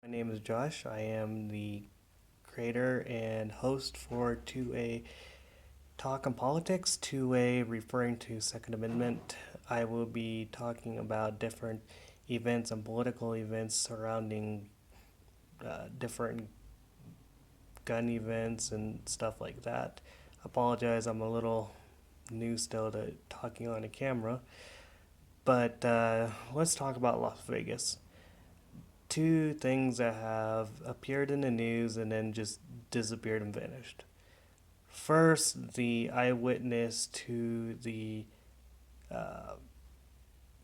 My name is Josh. I am the creator and host for 2A Talk on Politics, 2A referring to Second Amendment. I will be talking about different events and political events surrounding different gun events and stuff like that. Apologize, I'm a little new still to talking on a camera, but let's talk about Las Vegas. Two things that have appeared in the news and then just disappeared and vanished. First, the eyewitness to the uh,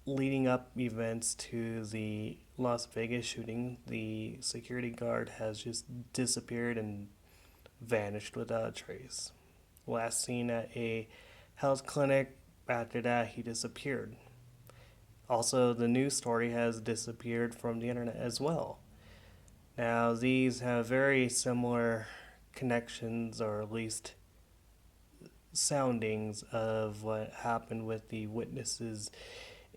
leading up events to the Las Vegas shooting, the security guard has just disappeared and vanished without a trace. Last seen at a health clinic, after that, he disappeared. Also, the news story has disappeared from the internet as well. Now, these have very similar connections, or at least soundings, of what happened with the witnesses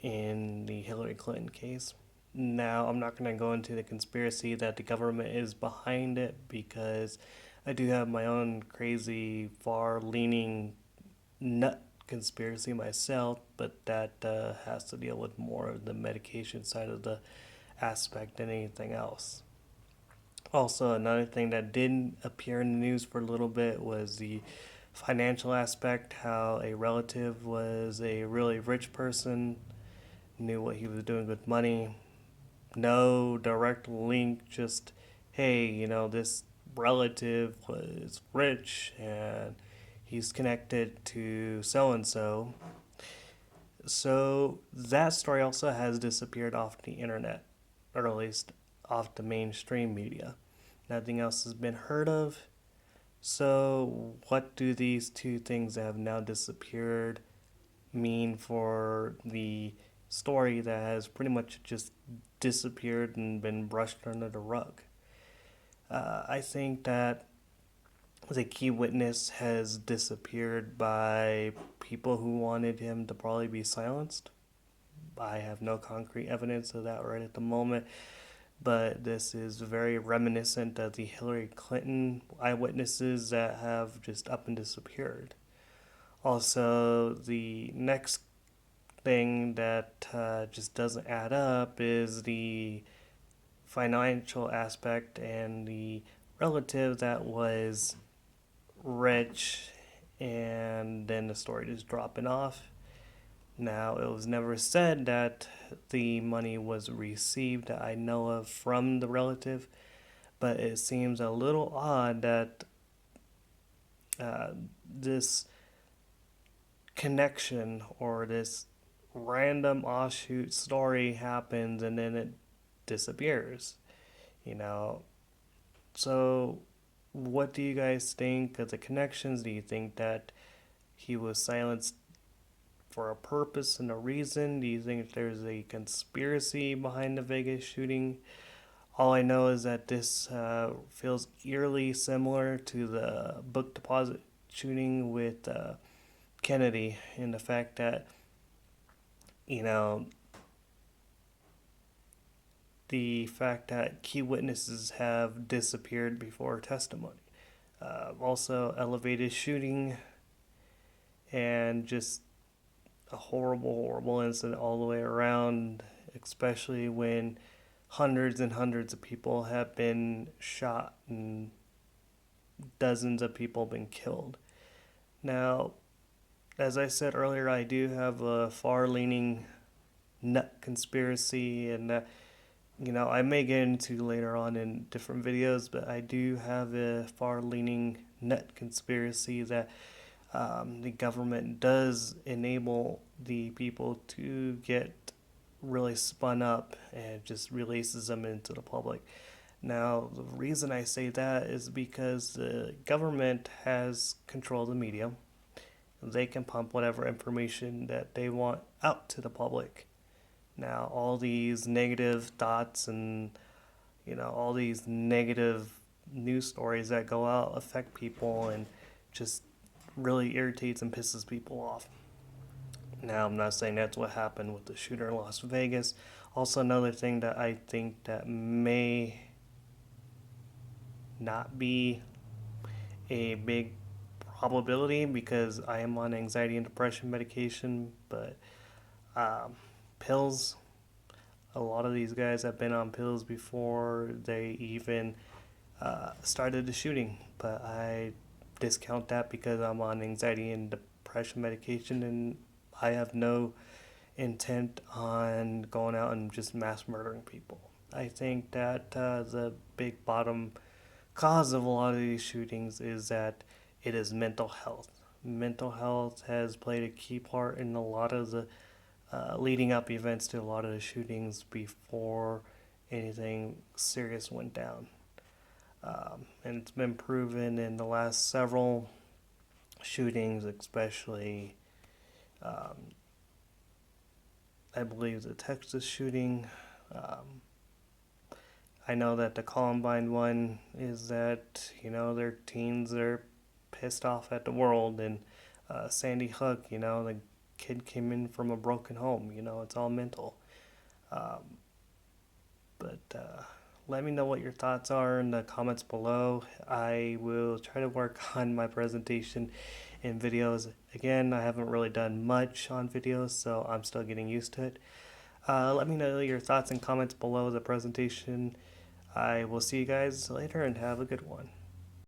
in the Hillary Clinton case. Now, I'm not going to go into the conspiracy that the government is behind it because I do have my own crazy, far leaning nut conspiracy myself, but that has to deal with more of the medication side of the aspect than anything else. Also, another thing that didn't appear in the news for a little bit was the financial aspect, how a relative was a really rich person, knew what he was doing with money. No direct link, just, hey, this relative was rich and he's connected to so and so. So that story also has disappeared off the internet, or at least off the mainstream media. Nothing else has been heard of. So, what do these two things that have now disappeared mean for the story that has pretty much just disappeared and been brushed under the rug? I think that the key witness has disappeared by people who wanted him to probably be silenced. I have no concrete evidence of that right at the moment, but this is very reminiscent of the Hillary Clinton eyewitnesses that have just up and disappeared. Also, the next thing that just doesn't add up is the financial aspect and the relative that was rich and then the story just dropping off. Now, it was never said that the money was received that I know of from the relative, but it seems a little odd that uh, this connection or this random offshoot story happens and then it disappears. You know, so what do you guys think of the connections? Do you think that he was silenced for a purpose and a reason? Do you think there's a conspiracy behind the Vegas shooting? All I know is that this feels eerily similar to the book deposit shooting with Kennedy, in the fact that, you know, the fact that key witnesses have disappeared before testimony. Also, elevated shooting and just a horrible, horrible incident all the way around, especially when hundreds and hundreds of people have been shot and dozens of people been killed. Now, as I said earlier, I do have a far leaning nut conspiracy, and I may get into later on in different videos, but I do have a far leaning nut conspiracy that the government does enable the people to get really spun up and just releases them into the public. Now, the reason I say that is because the government has control of the media. They can pump whatever information that they want out to the public. Now, all these negative thoughts and, all these negative news stories that go out affect people and just really irritates and pisses people off. Now, I'm not saying that's what happened with the shooter in Las Vegas. Also, another thing that I think that may not be a big probability because I am on anxiety and depression medication, but um, pills, a lot of these guys have been on pills before they even started the shooting, but I discount that because I'm on anxiety and depression medication and I have no intent on going out and just mass murdering people. I think that the big bottom cause of a lot of these shootings is that it is mental health. Mental health has played a key part in a lot of the leading up events to a lot of the shootings before anything serious went down. And it's been proven in the last several shootings, especially, um, I believe, the Texas shooting. Um, I know that the Columbine one is that, their teens are pissed off at the world, and Sandy Hook, the kid came in from a broken home, it's all mental. Um, but let me know what your thoughts are in the comments below. I will try to work on my presentation in videos. Again, I haven't really done much on videos, so I'm still getting used to it. Let me know your thoughts and comments below the presentation. I will see you guys later and have a good one.